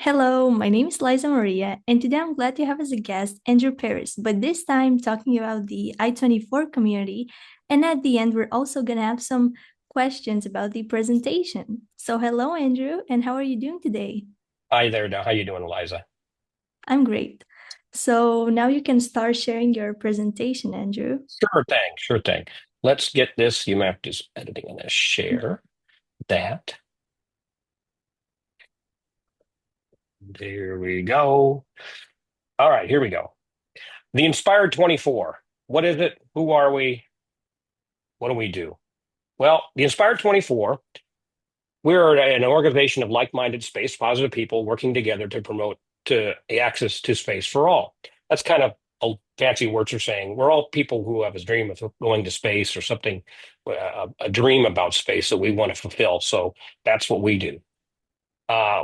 Hello, my name is Liza Maria, and today I'm glad to have as a guest Andrew Parris, but this time talking about the I-24 community. And at the end, we're also going to have some questions about the presentation. So, hello, Andrew, and how are you doing today? Hi there. Now, how you doing, Eliza? I'm great. So, now you can start sharing your presentation, Andrew. Sure thing. Sure thing. Let's get this. You might have to editing and share that. There we go. All right, here we go. The Inspired 24. What is it? Who are we? What do we do? Well, the Inspired 24, we're an organization of like-minded space positive people working together to promote to access to space for all. That's kind of a fancy word for saying we're all people who have a dream of going to space or something, a dream about space that we want to fulfill. So that's what we do.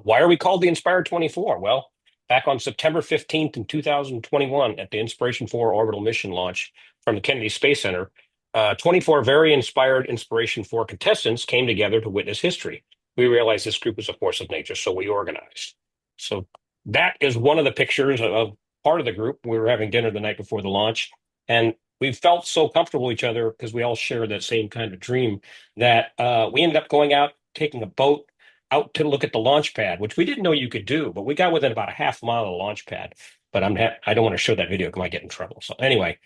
Why are we called the Inspired 24? Well, back on September 15th in 2021 at the Inspiration 4 orbital mission launch from the Kennedy Space Center, 24 very inspired Inspiration 4 contestants came together to witness history. We realized this group was a force of nature, so we organized. So that is one of the pictures of part of the group. We were having dinner the night before the launch, and we felt so comfortable with each other because we all share that same kind of dream that we ended up going out, taking a boat out to look at the launch pad, which we didn't know you could do, but we got within about a half mile of the launch pad. But I don't want to show that video because I might get in trouble. So anyway,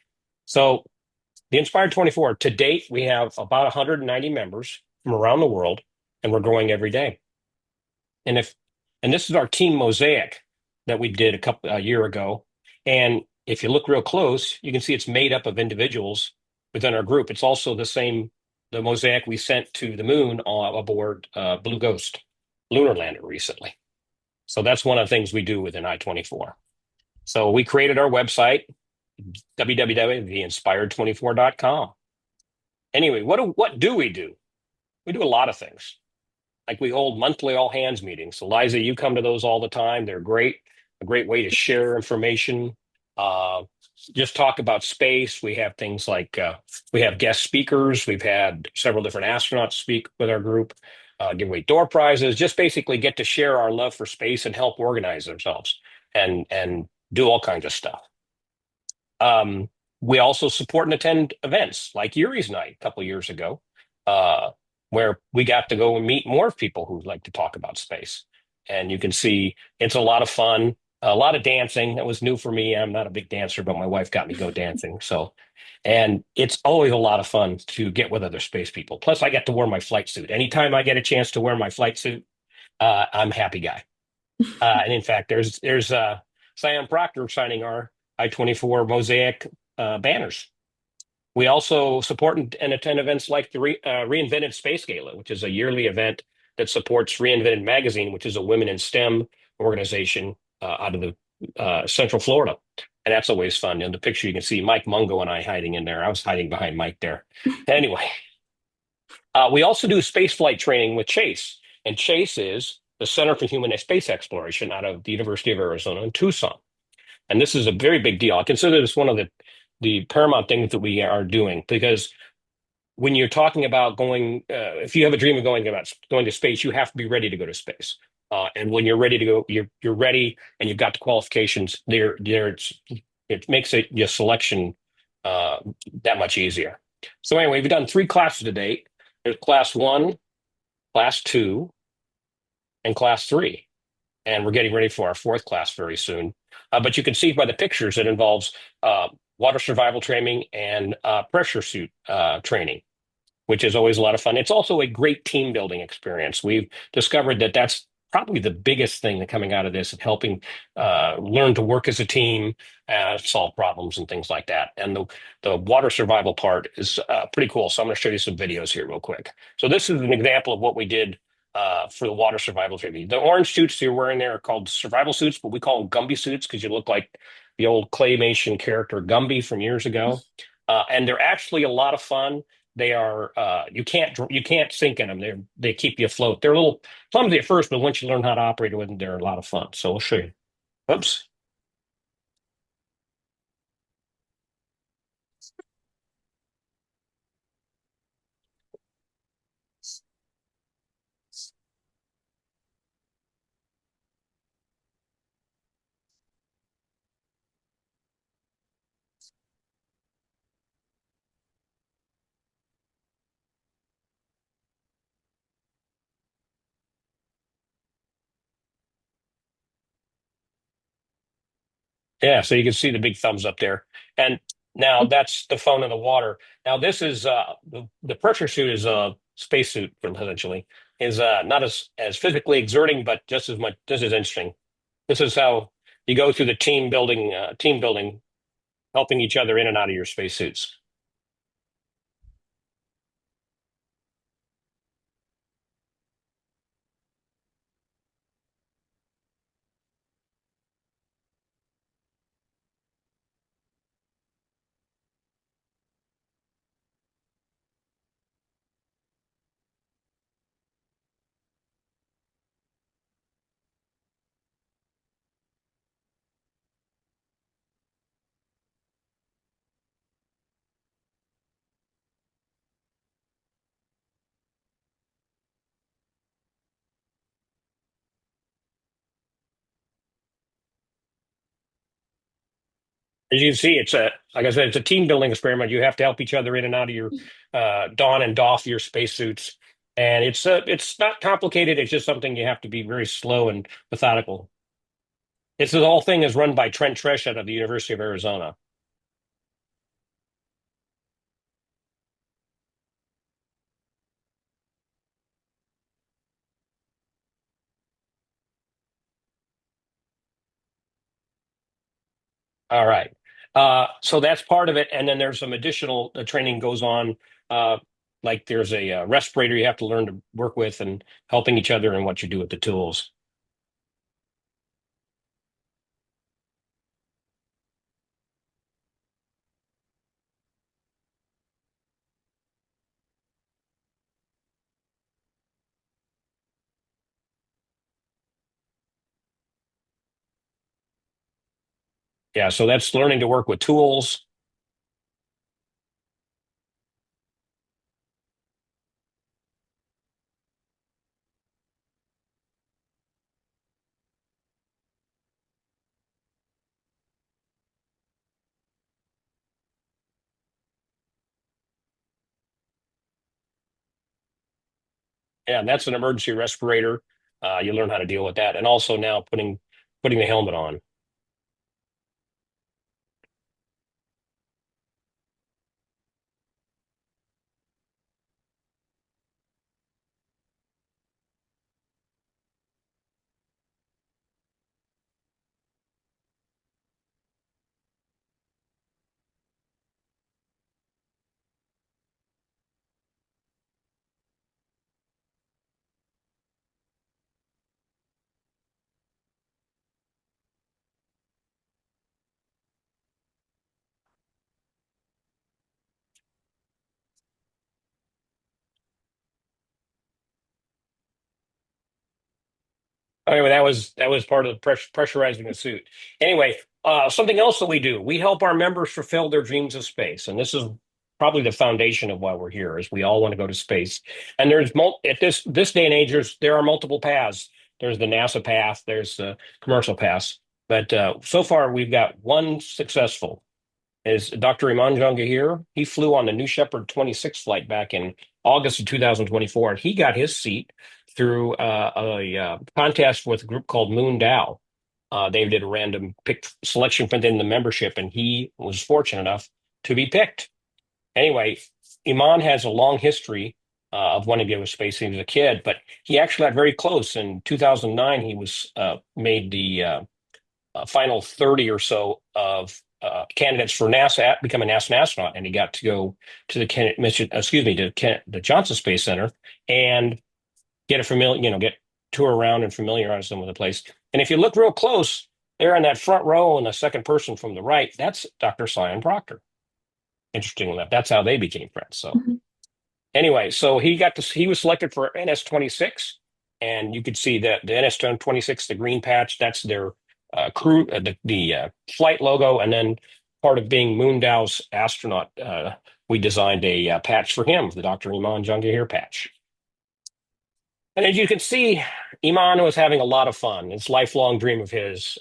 so the Inspired 24, to date, we have about 190 members from around the world, and we're growing every day. And if and this is our team mosaic that we did a year ago. And if you look real close, you can see it's made up of individuals within our group. It's also the mosaic we sent to the moon aboard Blue Ghost lunar lander recently. So that's one of the things we do within I-24. So we created our website, www.theinspired24.com. Anyway, what do we do? We do a lot of things. Like we hold monthly all hands meetings. So Liza, you come to those all the time. They're great, a great way to share information. Uh, just talk about space. We have things like we have guest speakers. We've had several different astronauts speak with our group, give away door prizes. Just basically get to share our love for space and help organize themselves and do all kinds of stuff. Um, we also support and attend events like Yuri's Night a couple of years ago, uh, where we got to go and meet more people who like to talk about space. And you can see it's a lot of fun, a lot of dancing. That was new for me. I'm not a big dancer, but my wife got me go dancing. So, and it's always a lot of fun to get with other space people. Plus, I get to wear my flight suit. Anytime I get a chance to wear my flight suit, I'm a happy guy. And in fact, there's Sam Proctor signing our I-24 Mosaic banners. We also support and attend events like the Reinvented Space Gala, which is a yearly event that supports Reinvented Magazine, which is a women in STEM organization out of the Central Florida. And that's always fun. In the picture, you can see Mike Mungo and I hiding in there. I was hiding behind Mike there. Anyway, we also do space flight training with Chase. And Chase is the Center for Human Space Exploration out of the University of Arizona in Tucson. And this is a very big deal. I consider this one of the paramount things that we are doing because when you're talking about going, if you have a dream of going to space, you have to be ready to go to space. And when you're ready to go, you're ready, and you've got the qualifications. It makes your selection uh, that much easier. So anyway, we've done three classes to date. There's class one, class two, and class three. And we're getting ready for our fourth class very soon. But you can see by the pictures it involves water survival training and pressure suit training, which is always a lot of fun. It's also a great team building experience. We've discovered that that's probably the biggest thing that coming out of this of helping learn to work as a team, solve problems and things like that. And the water survival part is pretty cool. So I'm going to show you some videos here real quick. So this is an example of what we did for the water survival training. The orange suits you're wearing there are called survival suits, but we call them Gumby suits because you look like the old claymation character Gumby from years ago. And they're actually a lot of fun. They are you can't sink in them. They keep you afloat. They're a little clumsy at first, but once you learn how to operate with them, they're a lot of fun. So we'll show you. Oops. Yeah, so you can see the big thumbs up there. And now that's the phone in the water. Now this is the pressure suit is a spacesuit essentially. Is not as physically exerting, but just as much just as interesting. This is how you go through the team building, helping each other in and out of your spacesuits. As you can see, it's a like I said, it's a team building experiment. You have to help each other in and out of your don and doff your spacesuits, and it's not complicated. It's just something you have to be very slow and methodical. The whole thing is run by Trent Tresh out of the University of Arizona. All right. So that's part of it. And then there's some additional training goes on. Uh, like there's a respirator you have to learn to work with and helping each other in what you do with the tools. Yeah. So that's learning to work with tools. Yeah. And that's an emergency respirator. You learn how to deal with that. And also now putting the helmet on. Anyway, that was part of the pressurizing the suit. Anyway, something else that we do, we help our members fulfill their dreams of space, and this is probably the foundation of why we're here, is we all want to go to space. And at this day and age, there are multiple paths. There's the NASA path, there's the commercial paths, but so far we've got one successful is Dr. Iman Jungahir. He flew on the New Shepard 26 flight back in August of 2024, and he got his seat through a contest with a group called Moon Dow. They did a random pick selection within the membership, and he was fortunate enough to be picked. Anyway, Iman has a long history of wanting to go to space when he was a kid, but he actually got very close. In 2009, he was made the final 30 or so of candidates for NASA become a NASA astronaut, and he got to go to the mission, excuse me, to the Johnson Space Center and get a familiar, get tour around and familiarize them with the place. And if you look real close, there in that front row and the second person from the right, that's Dr. Sion Proctor. Interesting enough, that's how they became friends. So Mhm. anyway, so he was selected for NS-26, and you could see that the NS-26, the green patch, that's their crew, the flight logo, and then part of being Moondow's astronaut, we designed a patch for him, the Dr. Iman Jungahir patch. And as you can see, Iman was having a lot of fun. His lifelong dream of his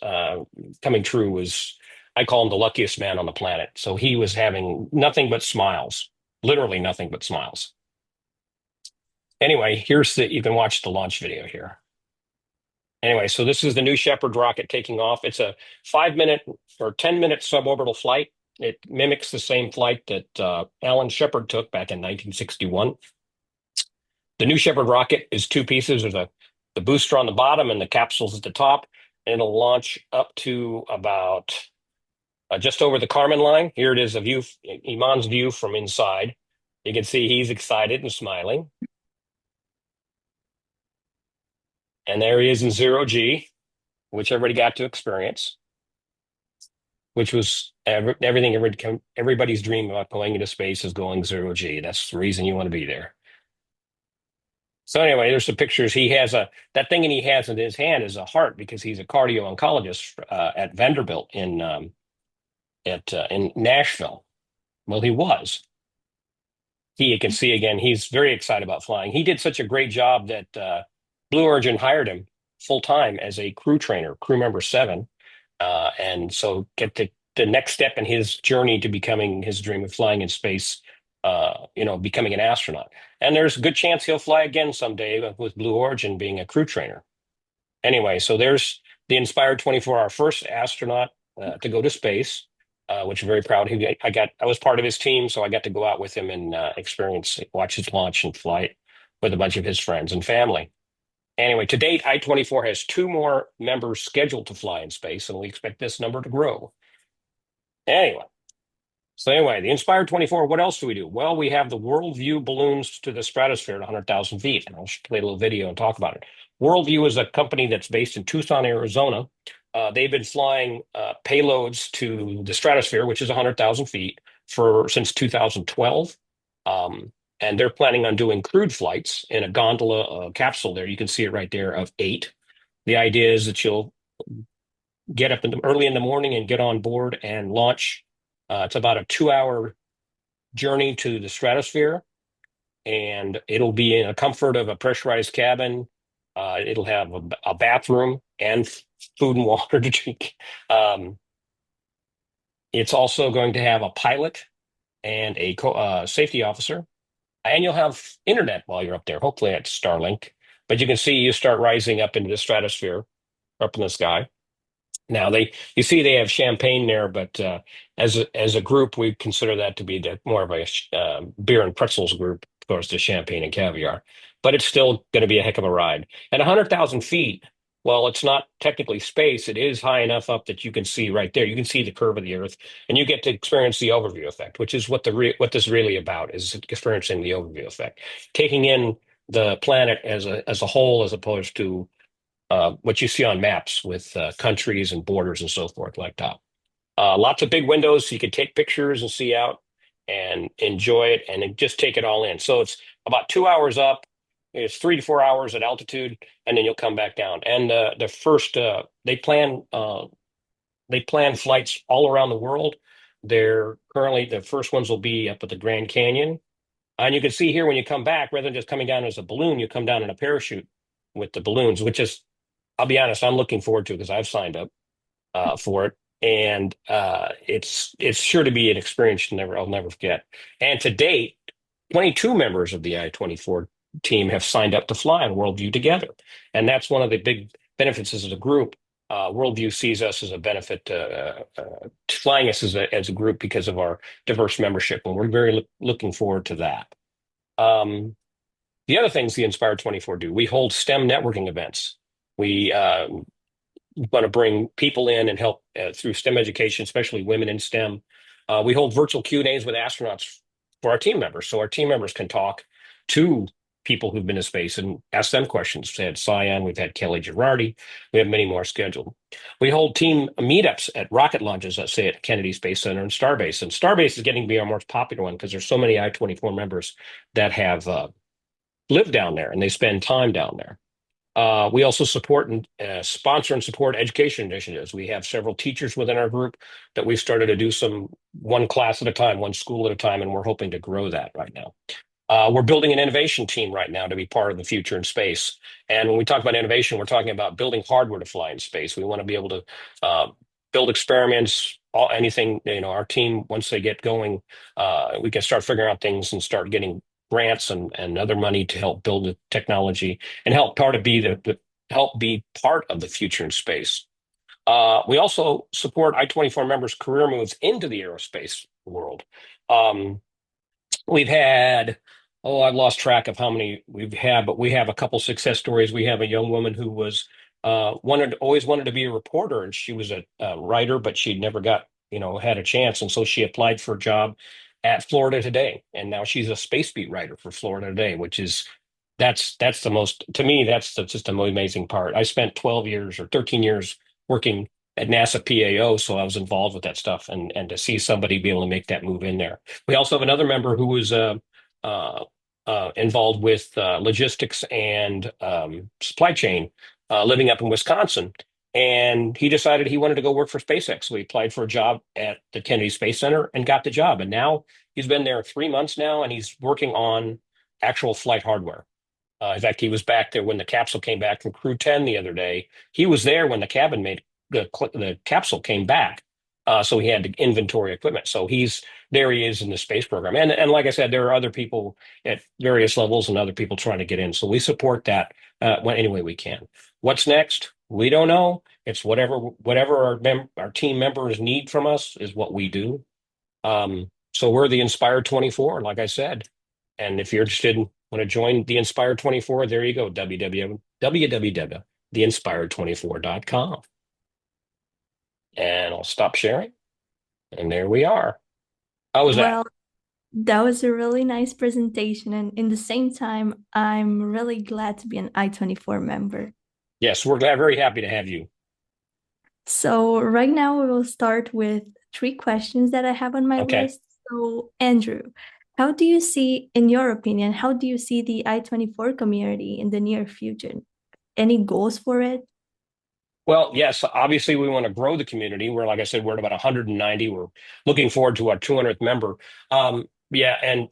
coming true was, I call him the luckiest man on the planet. So he was having nothing but smiles, literally nothing but smiles. Anyway, you can watch the launch video here. Anyway, so this is the New Shepard rocket taking off. It's a 5 minute or 10-minute suborbital flight. It mimics the same flight that Alan Shepard took back in 1961. The New Shepard rocket is two pieces. There's the booster on the bottom and the capsules at the top. And it'll launch up to about just over the Kármán line. Here it is, a view, Iman's view from inside. You can see he's excited and smiling. And there he is in zero G, which everybody got to experience, which was everything everybody's dream about going into space is going zero G. That's the reason you want to be there. So anyway, there's some pictures. He has that thing he has in his hand is a heart because he's a cardio oncologist at Vanderbilt in Nashville. Well, he was. You can see again, he's very excited about flying. He did such a great job that Blue Origin hired him full time as a crew trainer, crew member 7, and so get the next step in his journey to becoming his dream of flying in space. Becoming an astronaut. And there's a good chance he'll fly again someday with Blue Origin being a crew trainer. Anyway, so there's the Inspired 24, our first astronaut to go to space, which I'm very proud. I was part of his team, so I got to go out with him and watch his launch and flight with a bunch of his friends and family. Anyway, to date, I-24 has 2 more members scheduled to fly in space, and we expect this number to grow. Anyway, the Inspired 24, what else do we do? Well, we have the Worldview balloons to the stratosphere at 100,000 feet. And I'll play a little video and talk about it. Worldview is a company that's based in Tucson, Arizona. They've been flying payloads to the stratosphere, which is 100,000 feet, since 2012. And they're planning on doing crewed flights in a gondola capsule there. You can see it right there of 8. The idea is that you'll get up early in the morning and get on board and launch. It's about a 2-hour journey to the stratosphere, and it'll be in the comfort of a pressurized cabin. It'll have a bathroom and food and water to drink. It's also going to have a pilot and a safety officer, and you'll have internet while you're up there. Hopefully, it's Starlink. But you can see you start rising up into the stratosphere, up in the sky. Now you see they have champagne there, but as a group, we consider that to be more of a beer and pretzels group, of course, to champagne and caviar. But it's still going to be a heck of a ride. And 100,000 feet, well, it's not technically space. It is high enough up that you can see right there. You can see the curve of the Earth, and you get to experience the overview effect, which is what what this is really about, is experiencing the overview effect, taking in the planet as a whole, as opposed to what you see on maps with countries and borders and so forth like that. Lots of big windows so you can take pictures and see out and enjoy it and just take it all in. So it's about 2 hours up. It's 3 to 4 hours at altitude, and then you'll come back down. And the first they plan flights all around the world. They're currently the first ones will be up at the Grand Canyon. And you can see here when you come back, rather than just coming down as a balloon, you come down in a parachute with the balloons, which is, I'll be honest, I'm looking forward to because I've signed up for it, and it's sure to be an experience I'll never forget. And to date, 22 members of the I-24 team have signed up to fly on Worldview together, and that's one of the big benefits as a group. Worldview sees us as a benefit to flying us as a group because of our diverse membership, and we're very looking forward to that. The other things the Inspire 24 do, we hold STEM networking events. We want to bring people in and help through STEM education, especially women in STEM. We hold virtual Q&As with astronauts for our team members, so our team members can talk to people who've been to space and ask them questions. We had Cyan, we've had Kelly Girardi, we have many more scheduled. We hold team meetups at rocket launches, let's say at Kennedy Space Center and Starbase. And Starbase is getting to be our most popular one because there's so many I-24 members that have lived down there and they spend time down there. We also support and sponsor and support education initiatives. We have several teachers within our group that we've started to do one class at a time, one school at a time, and we're hoping to grow that right now. We're building an innovation team right now to be part of the future in space. And when we talk about innovation, we're talking about building hardware to fly in space. We want to be able to build experiments, anything, our team, once they get going, we can start figuring out things and start getting grants and other money to help build the technology and help part of be help be part of the future in space. We also support I-24 members' career moves into the aerospace world. Um, we've had, oh, I've lost track of how many we've had, but we have a couple success stories. We have a young woman who was always wanted to be a reporter, and she was a writer, but she never got, had a chance, and so she applied for a job at Florida Today, and now she's a space beat writer for Florida Today, which is that's the most to me just the most amazing part. I spent 12 years or 13 years working at NASA PAO, so I was involved with that stuff, and to see somebody be able to make that move in there. We also have another member who was uh, involved with logistics and supply chain, living up in Wisconsin. And he decided he wanted to go work for SpaceX. So he applied for a job at the Kennedy Space Center and got the job. And now he's been there 3 months now, and he's working on actual flight hardware. In fact, he was back there when the capsule came back from Crew 10 the other day. He was there when the cabin made the capsule came back. So he had to inventory equipment. So there he is in the space program. And like I said, there are other people at various levels and other people trying to get in. So we support that any way we can. What's next? We don't know. It's whatever our team members need from us is what we do. So we're the Inspired 24, like I said. And if you're interested in want to join the Inspired 24, there you go, www.theinspired24.com. And I'll stop sharing. And there we are. How was that? Well, that was a really nice presentation. And in the same time, I'm really glad to be an I-24 member. Yes, we're very happy to have you. So right now we will start with three questions that I have on my Okay. list. So Andrew, how do you see, in your opinion, how do you see the I-24 community in the near future? Any goals for it? Well, yes, obviously we want to grow the community. Like I said, we're at about 190. We're looking forward to our 200th member. Yeah, and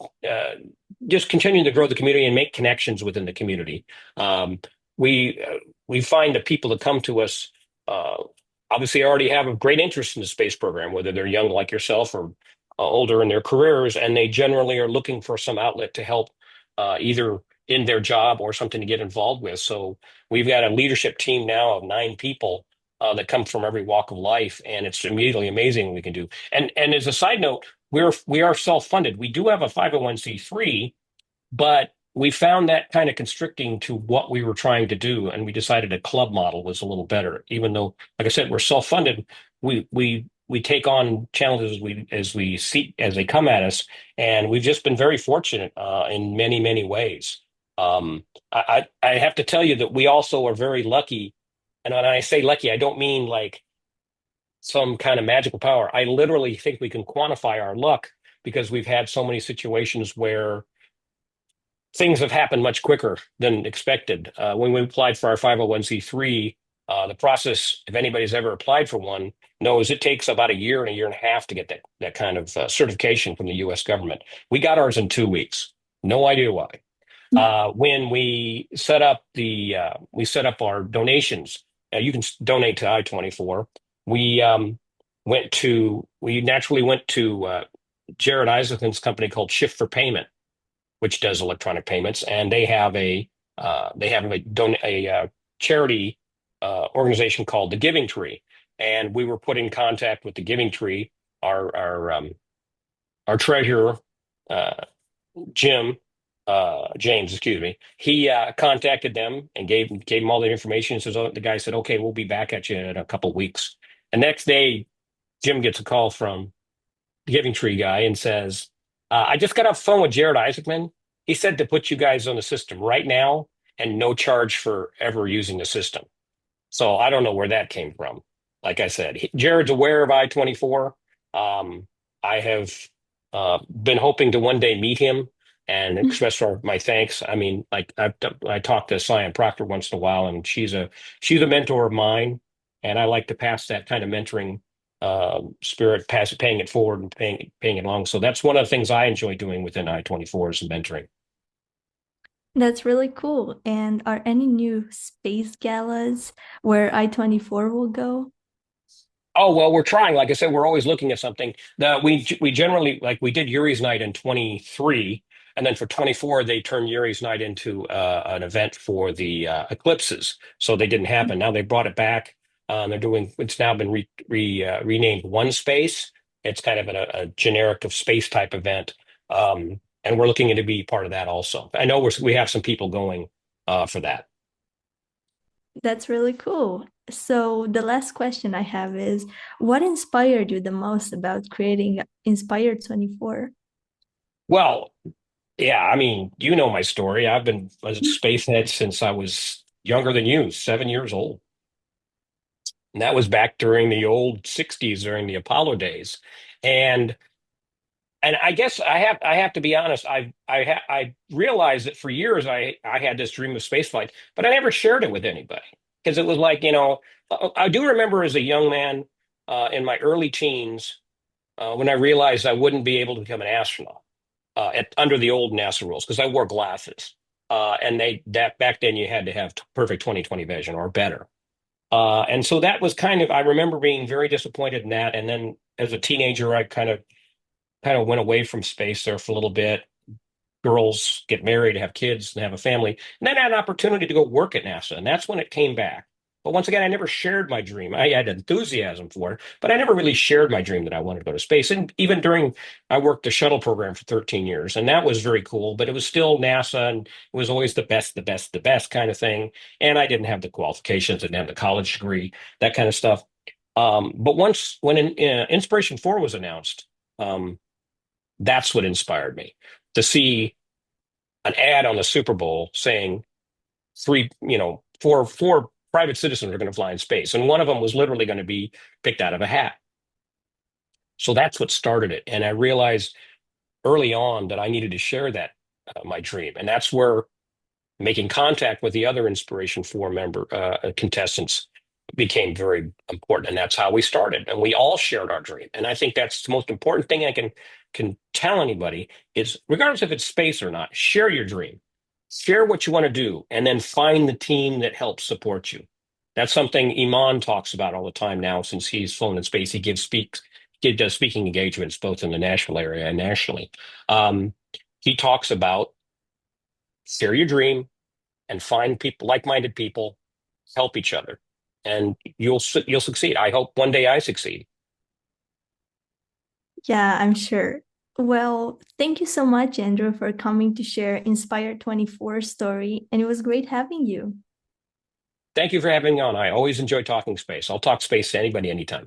just continuing to grow the community and make connections within the community. Um, we we find that people that come to us uh, obviously already have a great interest in the space program, whether they're young like yourself or older in their careers, and they generally are looking for some outlet to help either in their job or something to get involved with. So we've got a leadership team now of 9 people that come from every walk of life, and it's immediately amazing what we can do. And as a side note, we are self-funded. We do have a 501(c)(3), but we found that kind of constricting to what we were trying to do, and we decided a club model was a little better. Even though, like I said, we're self-funded, we take on challenges as we see as they come at us, and we've just been very fortunate in many ways. I have to tell you that we also are very lucky, and when I say lucky, I don't mean like some kind of magical power. I literally think we can quantify our luck because we've had so many situations where things have happened much quicker than expected. When we applied for our 501(c)(3), the process, if anybody's ever applied for one, knows it takes about a year and a year and a half to get that kind of certification from the U.S. government. We got ours in 2 weeks. No idea why. When we set up our donations. You can donate to I-24. We we naturally went to Jared Isaacman's company called Shift for Payment, which does electronic payments, and they have a charity organization called the Giving Tree, and we were put in contact with the Giving Tree. Our treasurer, uh, Jim James, excuse me, he contacted them and gave them all the information. So the guy said, "Okay, we'll be back at you in a couple of weeks." And next day, Jim gets a call from the Giving Tree guy and says, I just got off the phone with Jared Isaacman. He said to put you guys on the system right now and no charge for ever using the system. So I don't know where that came from. Like I said, Jared's aware of I-24. I have been hoping to one day meet him and express my thanks. I mean, like I talk to Cyan Proctor once in a while, and she's a mentor of mine, and I like to pass that kind of mentoring spirit, paying it forward and paying it along. So that's one of the things I enjoy doing within I-24 is mentoring. That's really cool. And are any new space galas where I-24 will go? Oh, well, we're trying. Like I said, we're always looking at something that we generally like. We did Yuri's Night in 23. And then for 24, they turned Yuri's Night into an event for the eclipses. So they didn't happen. Now they brought it back. It's now been renamed One Space. It's kind of a generic of space type event. And we're looking to be part of that also. I know we have some people going for that. That's really cool. So the last question I have is, what inspired you the most about creating Inspired 24? Well, yeah, I mean, you know my story. I've been a spacehead since I was younger than you, 7 years old. And that was back during the old 60s, during the Apollo days. And I guess I have to be honest. I realized that for years I had this dream of spaceflight, but I never shared it with anybody because it was like, I do remember as a young man in my early teens when I realized I wouldn't be able to become an astronaut under the old NASA rules because I wore glasses. And that back then you had to have perfect 20/20 vision or better. And so that was I remember being very disappointed in that. And then as a teenager, I kind of went away from space there for a little bit. Girls get married, have kids, and have a family. And then I had an opportunity to go work at NASA, and that's when it came back. But once again, I never shared my dream. I had enthusiasm for it, but I never really shared my dream that I wanted to go to space. And even I worked the shuttle program for 13 years, and that was very cool, but it was still NASA, and it was always the best, the best, the best kind of thing. And I didn't have the qualifications, didn't have the college degree, that kind of stuff. But when Inspiration 4 was announced, that's what inspired me to see an ad on the Super Bowl saying four private citizens are going to fly in space. And one of them was literally going to be picked out of a hat. So that's what started it. And I realized early on that I needed to share my dream. And that's where making contact with the other Inspiration 4 contestants became very important. And that's how we started. And we all shared our dream. And I think that's the most important thing I can tell anybody is regardless if it's space or not, share your dream. Share what you want to do, and then find the team that helps support you. That's something Iman talks about all the time now since he's flown in space. He does speaking engagements both in the Nashville area and nationally. He talks about share your dream and find people, like-minded people, help each other, and you'll succeed. I hope one day I succeed. Yeah, I'm sure. Well, thank you so much, Andrew, for coming to share Inspired 24 story, and it was great having you. Thank you for having me on. I always enjoy talking space. I'll talk space to anybody anytime.